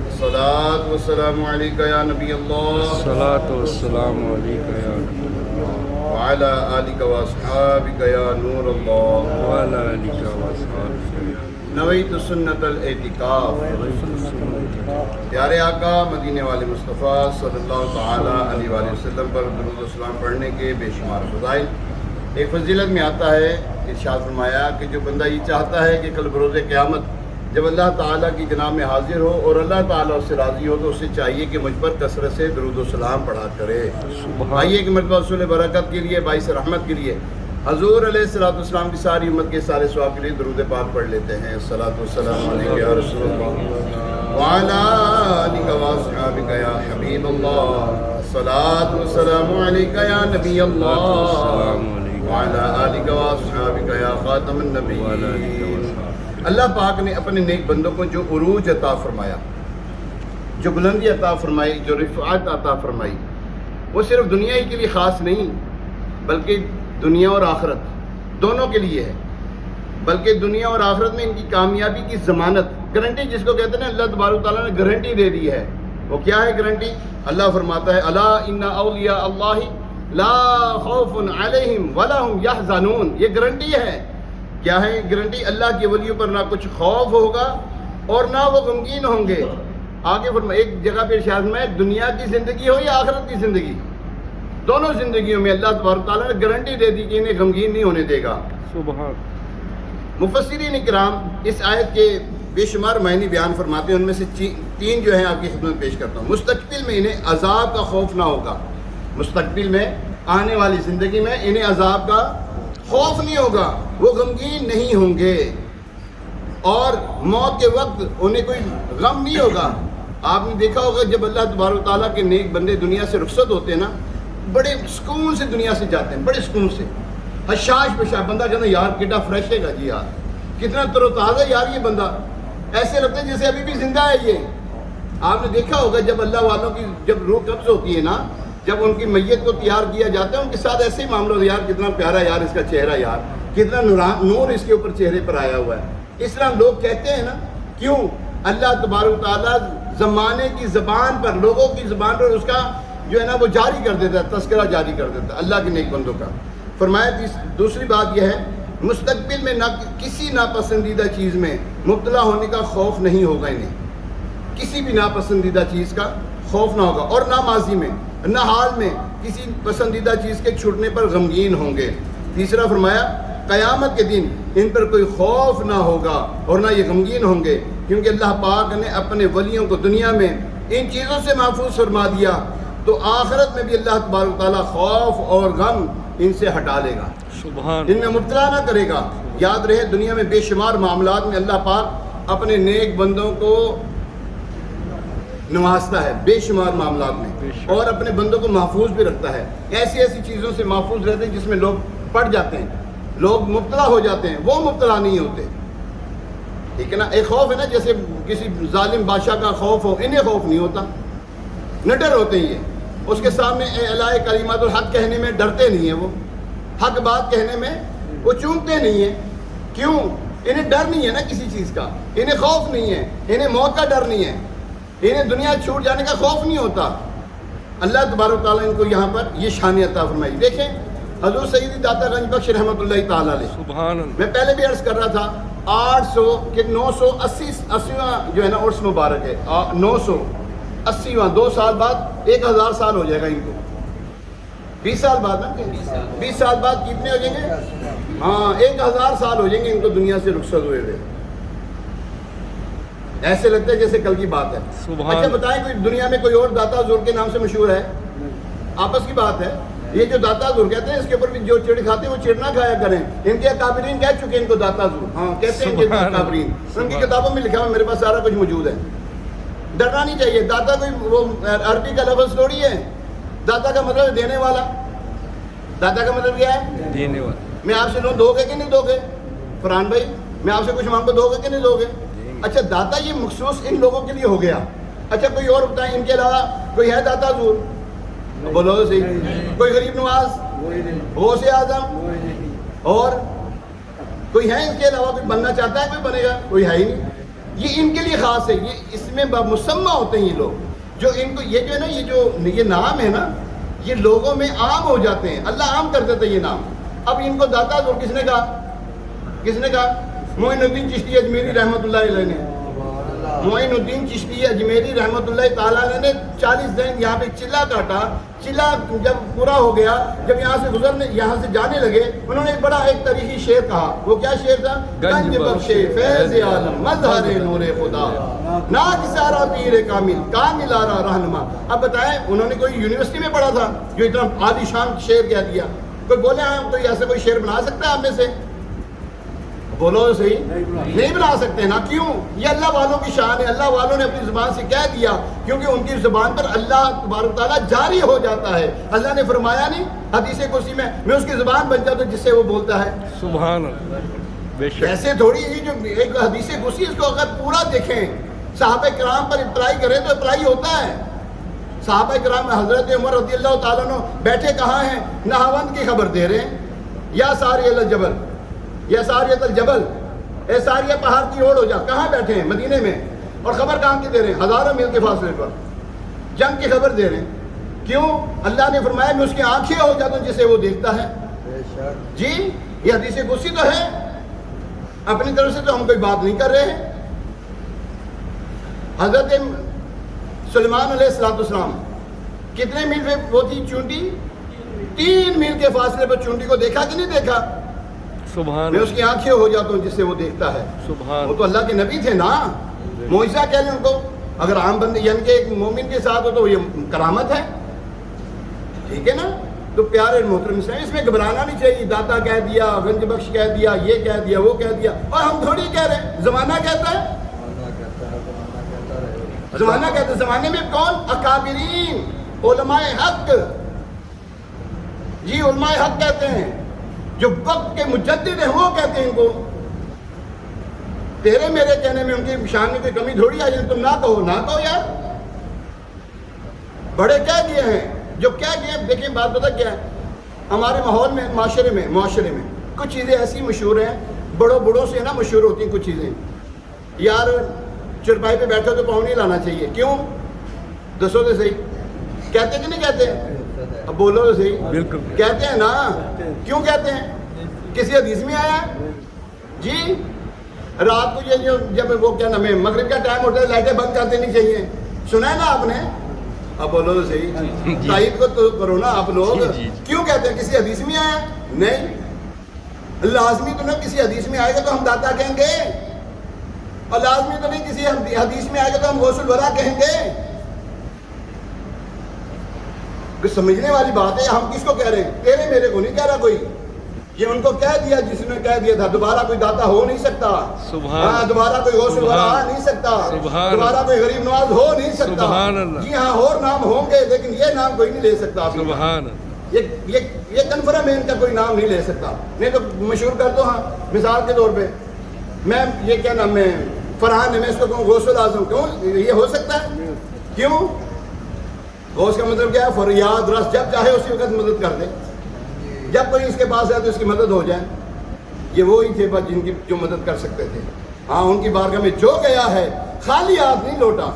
الصلاۃ والسلام علیکہ یا نبی اللہ الصلاۃ والسلام علیکہ یا نبی اللہ وعلی آلک واصحابک یا نور اللہ وعلی آلک واصحابک نویت سنت الاعتکاف۔ پیارے آقا مدینے والے مصطفیٰ صلی اللہ تعالی علیہ وآلہ وسلم پر درود و سلام پڑھنے کے بے شمار فضائل۔ ایک فضیلت میں آتا ہے، ارشاد فرمایا کہ جو بندہ یہ چاہتا ہے کہ کل بروز قیامت جب اللہ تعالیٰ کی جناب میں حاضر ہو اور اللہ تعالیٰ اس سے راضی ہو تو اسے چاہیے کہ مجھ پر کثرت سے درود و سلام پڑھا کرے۔ آئیے کہ مرتبہ حصول برکت کے لیے، باعث رحمت کے لیے حضور علیہ السلام کی ساری امت کے سارے ثواب کے لیے درود پاک پڑھ لیتے ہیں۔ الصلاۃ والسلام علیکہ یا رسول اللہ وعلی آلک واصحابک یا حبیب اللہ، الصلاۃ والسلام علیکہ یا نبی اللہ وعلی آلک واصحابک یا خاتم النبیین۔ اللہ پاک نے اپنے نیک بندوں کو جو عروج عطا فرمایا، جو بلندی عطا فرمائی، جو رفعت عطا فرمائی، وہ صرف دنیا ہی کے لیے خاص نہیں بلکہ دنیا اور آخرت دونوں کے لیے ہے، بلکہ دنیا اور آخرت میں ان کی کامیابی کی ضمانت، گارنٹی جس کو کہتے ہیں نا، اللہ تبارک تعالیٰ نے گارنٹی دے دی ہے۔ وہ کیا ہے گارنٹی؟ اللہ فرماتا ہے الا ان اولیاء اللہ لا خوف علیہم ولا هم یحزنون۔ یہ گارنٹی ہے۔ کیا ہے گارنٹی؟ اللہ کے ولیوں پر نہ کچھ خوف ہوگا اور نہ وہ غمگین ہوں گے۔ آگے فرمایا ایک جگہ پہ ارشاد میں دنیا کی زندگی ہو یا آخرت کی زندگی، دونوں زندگیوں میں اللہ تبارک تعالیٰ نے گارنٹی دے دی کہ انہیں غمگین نہیں ہونے دے گا۔ سبحان۔ مفسرین کرام اس آیت کے بے شمار معنی بیان فرماتے ہیں، ان میں سے تین جو ہیں آپ کی خدمت پیش کرتا ہوں۔ مستقبل میں انہیں عذاب کا خوف نہ ہوگا، مستقبل میں آنے والی زندگی میں انہیں عذاب کا خوف نہیں ہوگا، وہ غمگین نہیں ہوں گے، اور موت کے وقت انہیں کوئی غم نہیں ہوگا۔ آپ نے دیکھا ہوگا جب اللہ تبارک تعالیٰ کے نیک بندے دنیا سے رخصت ہوتے ہیں نا، بڑے سکون سے دنیا سے جاتے ہیں، بڑے سکون سے، حشاش پشاش، بندہ کہتا ہے یار کتنا فریش ہے گا، جی یار کتنا تر و تازہ یار یہ بندہ، ایسے لگتا ہے جیسے ابھی بھی زندہ ہے یہ۔ آپ نے دیکھا ہوگا جب اللہ والوں کی جب روح قبض ہوتی ہے نا، جب ان کی میت کو تیار کیا جاتا ہے، ان کے ساتھ ایسے ہی معاملہ ہوتا ہے، یار کتنا پیارا یار اس کا چہرہ، یار کتنا نور اس کے اوپر چہرے پر آیا ہوا ہے۔ اس طرح لوگ کہتے ہیں نا، کیوں؟ اللہ تبارک تعالیٰ زمانے کی زبان پر، لوگوں کی زبان پر اس کا جو ہے نا وہ جاری کر دیتا ہے، تذکرہ جاری کر دیتا ہے اللہ کے نیک بندوں کا۔ فرمایا دوسری بات یہ ہے، مستقبل میں نہ کسی ناپسندیدہ چیز میں مبتلا ہونے کا خوف نہیں ہوگا انہیں، کسی بھی ناپسندیدہ چیز کا خوف نہ ہوگا، اور نہ ماضی میں نہ حال میں کسی پسندیدہ چیز کے چھوٹنے پر غمگین ہوں گے۔ تیسرا فرمایا قیامت کے دن ان پر کوئی خوف نہ ہوگا اور نہ یہ غمگین ہوں گے، کیونکہ اللہ پاک نے اپنے ولیوں کو دنیا میں ان چیزوں سے محفوظ فرما دیا، تو آخرت میں بھی اللہ تبارک تعالیٰ خوف اور غم ان سے ہٹا لے گا، سبحان، ان میں مبتلا نہ کرے گا۔ یاد رہے دنیا میں بے شمار معاملات میں اللہ پاک اپنے نیک بندوں کو نوازتا ہے، بے شمار معاملات میں، اور اپنے بندوں کو محفوظ بھی رکھتا ہے۔ ایسی ایسی چیزوں سے محفوظ رہتے ہیں جس میں لوگ پڑ جاتے ہیں، لوگ مبتلا ہو جاتے ہیں، وہ مبتلا نہیں ہوتے، ٹھیک ہے نا۔ ایک خوف ہے نا، جیسے کسی ظالم بادشاہ کا خوف ہو، انہیں خوف نہیں ہوتا، نڈر ہوتے ہیں یہ، اس کے سامنے اعلاء کلمات الحق کہنے میں ڈرتے نہیں ہیں، وہ حق بات کہنے میں وہ چونکتے نہیں ہیں۔ کیوں؟ انہیں ڈر نہیں ہے نا کسی چیز کا، انہیں خوف نہیں ہے، انہیں موت کا ڈر نہیں ہے، انہیں دنیا چھوٹ جانے کا خوف نہیں ہوتا۔ اللہ تبارک تعالیٰ ان کو یہاں پر یہ شان عطا فرمائی۔ دیکھیں حضور سیدی داتا گنج بخش رحمۃ اللہ تعالیٰ علیہ، سبحان اللہ، میں پہلے بھی عرض کر رہا تھا 980واں جو ہے نا عرس مبارک ہے، 980واں، 2 سال بعد 1000 سال ہو جائے گا ان کو، 20 سال بعد نا، 20 سال بعد کتنے ہو جائیں گے؟ ہاں 1000 سال ہو جائیں گے ان کو دنیا سے رخصت ہوئے ہوئے، ایسے لگتا ہے جیسے کل کی بات ہے۔ اچھا بتائیں کوئی دنیا میں کوئی اور داتا حضور کے نام سے مشہور ہے؟ آپس کی بات ہے، یہ جو داتا حضور کہتے ہیں اس کے اوپر بھی جو چڑ کھاتے ہیں وہ چڑ نہ کھایا کریں، ان کے اکابرین کہہ چکے ہیں ان کو داتا حضور، ہاں کہتے ہیں ان کے اکابرین، ان کی کتابوں میں لکھا ہوا، میرے پاس سارا کچھ موجود ہے۔ ڈرنا نہیں چاہیے، داتا کوئی وہ عربی کا لفظ تھوڑی ہے، داتا کا مطلب دینے والا، داتا کا مطلب کیا ہے؟ دینے والا۔ میں آپ سے لوں، دو گے کہ نہیں دو گے؟ فرحان بھائی میں آپ سے کچھ مانگو، دو گے کہ نہیں دو گے؟ اچھا داتا یہ مخصوص ان لوگوں کے لیے ہو گیا۔ اچھا کوئی اور بتائیں ان کے علاوہ کوئی ہے داتا حضور؟ بولو تو صحیح، کوئی غریب نواز، غوث اعظم، اور کوئی ہے ان کے علاوہ کوئی بننا چاہتا ہے؟ کوئی بنے گا؟ کوئی ہے ہی نہیں. یہ ان کے لیے خاص ہے. یہ اس میں مسمہ ہوتے ہیں یہ لوگ جو ان کو یہ جو ہے نا یہ نام ہے نا یہ لوگوں میں عام ہو جاتے ہیں. اللہ عام کر دیتا ہے یہ نام. اب ان کو داتا تو کس نے کہا؟ معین الدین چشتی اجمیری رحمۃ اللہ علیہ نے. معین الدین چشتی اجمیری رحمۃ اللہ تعالیٰ نے 40 دن یہاں پہ چلا کاٹا. چلا جب پورا ہو گیا، جب یہاں سے جانے لگے، انہوں نے بڑا ایک تاریخی شعر کہا. وہ کیا شعر تھا؟ گنج بخشے فیض عالم مظہر نور خدا، ناک سارا پیر کامل آرا رہنما. اب بتائیں انہوں نے کوئی یونیورسٹی میں پڑھا تھا جو اتنا عالی شان شعر کہہ دیا؟ کوئی بولے ہم تو ایسا کوئی شعر بنا سکتا ہے آپ میں سے؟ بولو تو صحیح. نہیں بنا سکتے نا. کیوں؟ یہ اللہ والوں کی شان ہے. اللہ والوں نے اپنی زبان سے کہہ دیا کیونکہ ان کی زبان پر اللہ تبارک تعالیٰ جاری ہو جاتا ہے. اللہ نے فرمایا نہیں حدیث قدسی میں اس کی زبان بن جاتا ہوں جس سے وہ بولتا ہے. سبحان اللہ. بے شک. ایسے تھوڑی ہی جو ایک حدیث قدسی اس کو اگر پورا دیکھیں، صحابہ کرام پر اپلائی کریں تو اپلائی ہوتا ہے. صحابہ کرام حضرت عمر رضی اللہ تعالیٰ عنہ بیٹھے کہاں ہیں؟ نہاوند کی خبر دے رہے ہیں. یا ساری الجبل، یا ساریت الجبل، اے ساریہ پہاڑ کی اوڑ ہو جا. کہاں بیٹھے ہیں؟ مدینے میں. اور خبر کہاں کی دے رہے ہیں؟ ہزاروں میل کے فاصلے پر جنگ کی خبر دے رہے ہیں. کیوں؟ اللہ نے فرمایا میں اس کی آنکھیں ہو جاتا ہوں جسے وہ دیکھتا ہے. جی یہ حدیث قدسی تو ہے. اپنی طرف سے تو ہم کوئی بات نہیں کر رہے ہیں. حضرت سلیمان علیہ السلام کتنے میل پہ وہ تھی چونٹی؟ 3 میل کے فاصلے پر چونٹی کو دیکھا کہ نہیں دیکھا؟ سبحان. میں اس کی آنکھیں ہو جاتا ہوں جس سے وہ دیکھتا ہے. سبحان. وہ تو اللہ کے نبی تھے نا. معجزہ کہہ لیں ان کو. اگر عام بندے یعنی کہ ایک مومن کے ساتھ ہو تو یہ کرامت ہے. ٹھیک ہے نا. تو پیارے محترم اسلام اس میں گھبرانا نہیں چاہیے. داتا کہہ دیا، گنج بخش کہہ دیا، یہ کہہ دیا، وہ کہہ دیا. اور ہم تھوڑی کہہ رہے ہیں، زمانہ کہتا ہے. زمانہ کہتا ہے. زمانے میں کون؟ اکابرین علماء حق. جی علماء حق کہتے ہیں جو وقت کے مجدد ہیں. وہ کہتے ہیں ان کو. تیرے میرے کہنے میں ان کی شان میں کوئی کمی تھوڑی آ جائے. تم نہ کہو یار. بڑے کہہ دیے ہیں جو کہہ گئے. دیکھیں بات پتہ کیا ہے، ہمارے ماحول میں معاشرے میں کچھ چیزیں ایسی مشہور ہیں، بڑوں سے نا مشہور ہوتی ہیں کچھ چیزیں. یار چرپائی پہ بیٹھو تو پاؤں نہیں لانا چاہیے. کیوں؟ دسو تو صحیح. کہتے کہ نہیں کہتے؟ اب بولو تو صحیح. بالکل کہتے ہیں نا. کیوں کہتے ہیں؟ کسی حدیث میں آیا ہے؟ جی رات کو یہ جب وہ کیا نام ہے مغرب کا ٹائم ہوتا ہے لائٹیں بند کر دینی چاہیے. سنا ہے نا آپ نے؟ اب بولو تو صحیح. تائید کو تو کرو نا آپ لوگ. کیوں کہتے ہیں؟ کسی حدیث میں آیا؟ نہیں. لازمی تو نہ کسی حدیث میں آئے گا تو ہم داتا کہیں گے، اور لازمی تو نہیں کسی حدیث میں آئے گا تو ہم غوث الورا کہیں گے. سمجھنے والی بات ہے. ہم کس کو کہہ رہے ہیں؟ تیرے میرے کو نہیں کہہ رہا کوئی. یہ ان کو کہہ دیا جس نے کہہ دیا تھا. دوبارہ کوئی داتا ہو نہیں سکتا. دوبارہ کوئی غوث الورا آ نہیں سکتا. دوبارہ کوئی غریب نواز ہو نہیں سکتا. جی ہاں اور نام ہوں گے لیکن یہ نام کوئی نہیں لے سکتا. یہ کنفرم ہے ان کا کوئی نام نہیں لے سکتا. نہیں تو مشہور کر دو. ہاں مثال کے طور پہ میں یہ کیا نام ہے فرحان ہے، میں اس کو کہوں غوث الاعظم. کیوں یہ ہو سکتا ہے؟ کیوں؟ غوث کا مطلب کیا ہے؟ فریاد رس. جب چاہے اسی وقت مدد کر دے. جب کوئی اس کے پاس آئے تو اس کی مدد ہو جائے. یہ وہی تھے بس جن کی جو مدد کر سکتے تھے. ہاں ان کی بارگاہ میں جو گیا ہے خالی ہاتھ نہیں لوٹا.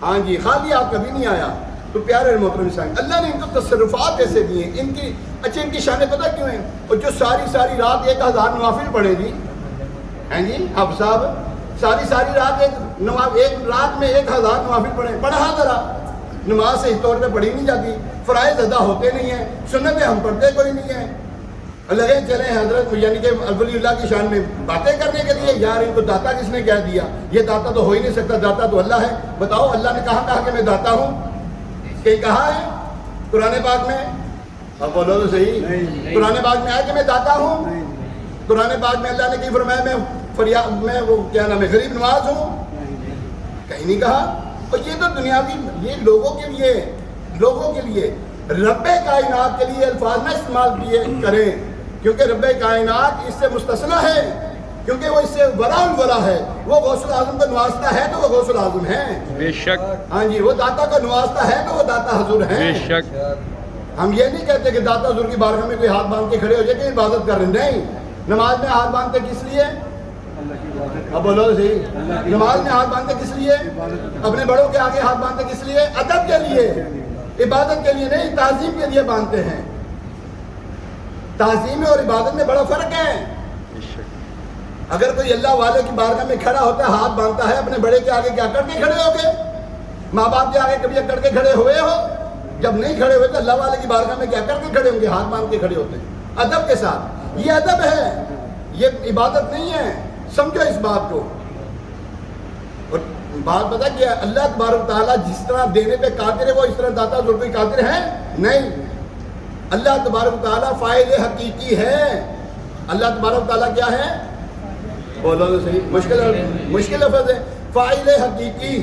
ہاں جی خالی ہاتھ کبھی نہیں آیا. تو پیارے محترم اسلام اللہ نے ان کو تصرفات ایسے دیے. ان کی اچھا ان کی شانیں پتہ کیوں ہیں؟ اور جو ساری رات 1000 نوافل پڑھے جی ہیں جی اب صاحب ساری رات ایک رات میں 1000 نوافل پڑھے. پڑھا ذرا. نماز صحیح طور پہ پڑھی نہیں جاتی. فرائض ادا ہوتے نہیں ہیں. سنتیں ہم پڑھتے کوئی نہیں ہیں. لگے چلے حضرت یعنی کہ ولی اللہ کی شان میں باتیں کرنے کے لیے. یار ان کو داتا کس نے کہہ دیا؟ یہ داتا تو ہو ہی نہیں سکتا. داتا تو اللہ ہے. بتاؤ اللہ نے کہا کہ میں داتا ہوں؟ کہیں کہا ہے قرآن پاک میں؟ اب بولو تو صحیح. قرآن پاک میں آیا کہ میں داتا ہوں؟ قرآن پاک میں اللہ نے کہیں فرمایا میں وہ کیا نام ہے غریب نواز ہوں؟ کہیں نہیں کہا. اور یہ تو دنیاوی یہ لوگوں کے لیے رب کائنات کے لیے الفاظ نہ استعمال کیے کریں کیونکہ رب کائنات اس سے مستثنی ہے. کیونکہ وہ اس سے ورا الورا ہے. وہ غوث الاعظم کو نوازتا ہے تو وہ غوث الاعظم ہے. بے شک. ہاں جی وہ داتا کو نوازتا ہے تو وہ داتا حضور ہے. بے شک. ہم یہ نہیں کہتے کہ داتا حضور کی بارگاہ میں کوئی ہاتھ باندھ کے کھڑے ہو جائے کہ عبادت کر رہے. نہیں نماز میں ہاتھ باندھتے کس لیے؟ اب بولو صحیح. نماز میں ہاتھ باندھتے کس لیے؟ اپنے بڑوں کے آگے ہاتھ باندھتے کس لیے؟ ادب کے لیے, عبادت کے لیے نہیں, تعظیم کے لیے باندھتے ہیں. تعظیم اور عبادت میں بڑا فرق ہے. اگر کوئی اللہ والے کی بارگاہ میں کھڑا ہوتا ہے, ہاتھ باندھتا ہے, اپنے بڑے کے آگے کیا کر کے کھڑے ہو گئے؟ ماں باپ کے آگے کبھی کر کے کھڑے ہوئے ہو؟ جب نہیں کھڑے ہوئے تو اللہ والے کی بارگاہ میں کیا کر کے کھڑے ہوں گے؟ ہاتھ باندھ کے کھڑے ہوتے ہیں ادب کے ساتھ. یہ ادب ہے, یہ عبادت نہیں ہے. سمجھو اس بات کو. اور بات پتہ کیا, اللہ تبارک تعالیٰ جس طرح دینے پہ قادر ہے وہ اس طرح داتا ضرور کوئی قادر ہے نہیں. اللہ تبارک تعالیٰ فاعل حقیقی ہے. اللہ تبارک تعالیٰ کیا ہے؟ بولو تو صحیح. مشکل لفظ ہے فاعل حقیقی.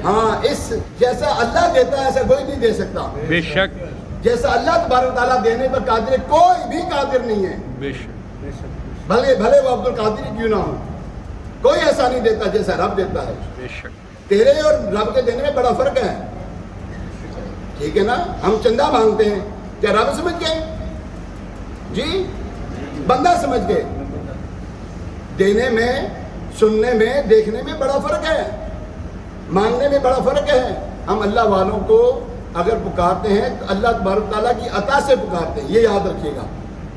ہاں, اس جیسا اللہ دیتا ہے ایسا کوئی نہیں دے سکتا. بے شک. جیسا اللہ تبارک تعالیٰ دینے پر قادر ہے کوئی بھی قادر نہیں ہے. بے شک. بھلے وہ عبد القادر کیوں نہ ہو, کوئی ایسا نہیں دیتا جیسا رب دیتا ہے. بے شک. تیرے اور رب کے دینے میں بڑا فرق ہے. ٹھیک ہے نا. ہم چندہ مانگتے ہیں, کیا رب سمجھ گئے؟ جی, بندہ سمجھ گئے. دینے میں, سننے میں, دیکھنے میں بڑا فرق ہے, مانگنے میں بڑا فرق ہے. ہم اللہ والوں کو اگر پکارتے ہیں تو اللہ تبارک تعالیٰ کی عطا سے پکارتے ہیں, یہ یاد رکھیے گا.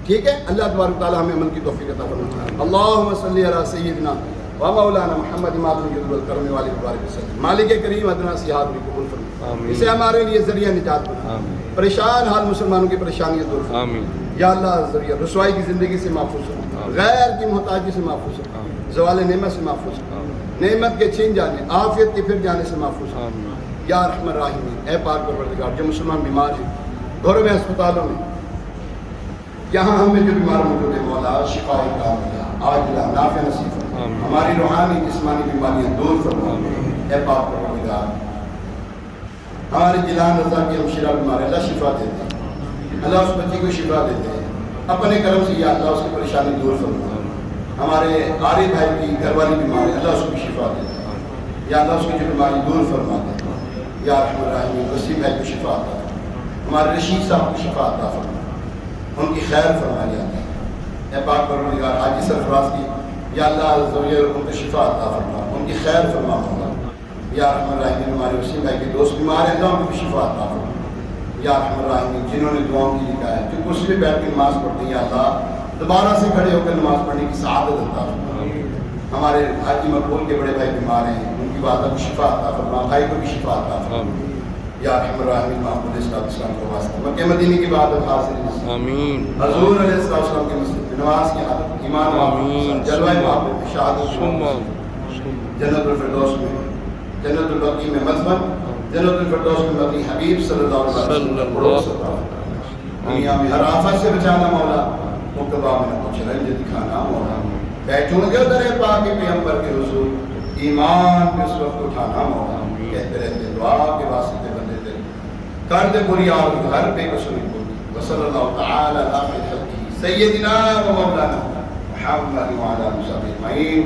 ٹھیک ہے. اللہ تبارک تعالیٰ ہمیں عمل کی توفیق عطا فرمائے. اللہم صلی علی سیدنا و مولانا محمد مالک الجود والکرم والد وبارک وسلم. مالک کریم ادنا سیاحت بھی قبول فرمائے. اسے ہمارے لیے ذریعہ نجات بنا. پریشان حال مسلمانوں کی پریشانیاں دور فرمائے. یا اللہ, ذریعہ رسوائی کی زندگی سے محفوظ رکھ, غیر کی محتاجی سے محفوظ رکھ, زوال نعمت سے محفوظ رکھ, نعمت کے چھین جانے, عافیت کے پھر جانے سے محفوظ رکھ. یا رحمن الراحمین, اے پاک پروردگار, جو مسلمان بیمار ہیں گھروں میں, ہسپتالوں میں, یہاں ہم میں جو بیمار موجود ہیں, مولا شفا کاملہ عاجلہ نافع نصیب فرما. ہماری روحانی جسمانی بیماریاں دور فرما. اے پاک پروردگار, ہمارے جیلان رضا کی ہمشیرہ بیمار, اللہ شفا دیتے ہیں. اللہ اس بچی کو شفا دیتے ہیں اپنے کرم سے. یا اللہ اس کی پریشانی دور فرما. ہمارے عارف بھائی کی گھر والی بیمار ہے, اللہ اس کو شفا دیتے ہیں. یا اللہ اس کی جو بیماری دور فرما دے. یا رحمن الرحیم, وسیم بھائی کو شفا عطا فرما. ہمارے رشید صاحب کو شفا عطا فرما, ان کی خیر فرما. یا اے پاک پروردگار, حاجی سرفراز کی یا اللہ ان کو شفا عطا فرما, ان کی خیر فرما ہوگا. یا رحمن الرحیم, ہمارے وسیم بھائی کے دوست بیمار ہیں, اللہ ان کو شفا عطا فرما. یا رحمن الرحیم, جنہوں نے دعاؤں کی لکھا ہے, جو کرسی پہ بیٹھ کے نماز پڑھتے ہیں, یا اللہ دوبارہ سے کھڑے ہو کر نماز پڑھنے کی سعادت عطا فرما. ہمارے حاجی مقبول کے بڑے بھائی بیمار ہیں, ان کی باتوں کو شفا عطا فرما, بھائی کو بھی شفا عطا فرما. یا رحمن الرحیم, محمد السلام کو واسطہ مکہ مدینے کی بات حاصل آمین. حضور علیہ السلام کے مسجد میں نماز کی حالت ایمان آمین. جلوہ محبت شہادت جنت الفردوس میں, جنت البقیع میں مدفن, جنت الفردوس میں مدنی حبیب صلی اللہ علیہ وسلم. دنیا میں ہر آفت سے بچانا مولا, مقتبہ میں نہ کچھ رنج دکھانا مولا. بیٹھوں گے در پاک پیغمبر کے حضور, ایمان پہ اس وقت اٹھانا مولا. کہتے رہتے دعا کے واسطے بندے تھے, کر دے بری اور گھر پہ کسوری کو. وصلی اللہ تعالی علی خیر خلقہ سیدنا و مولانا محمد وعلی آلہ وصحبہ اجمعین.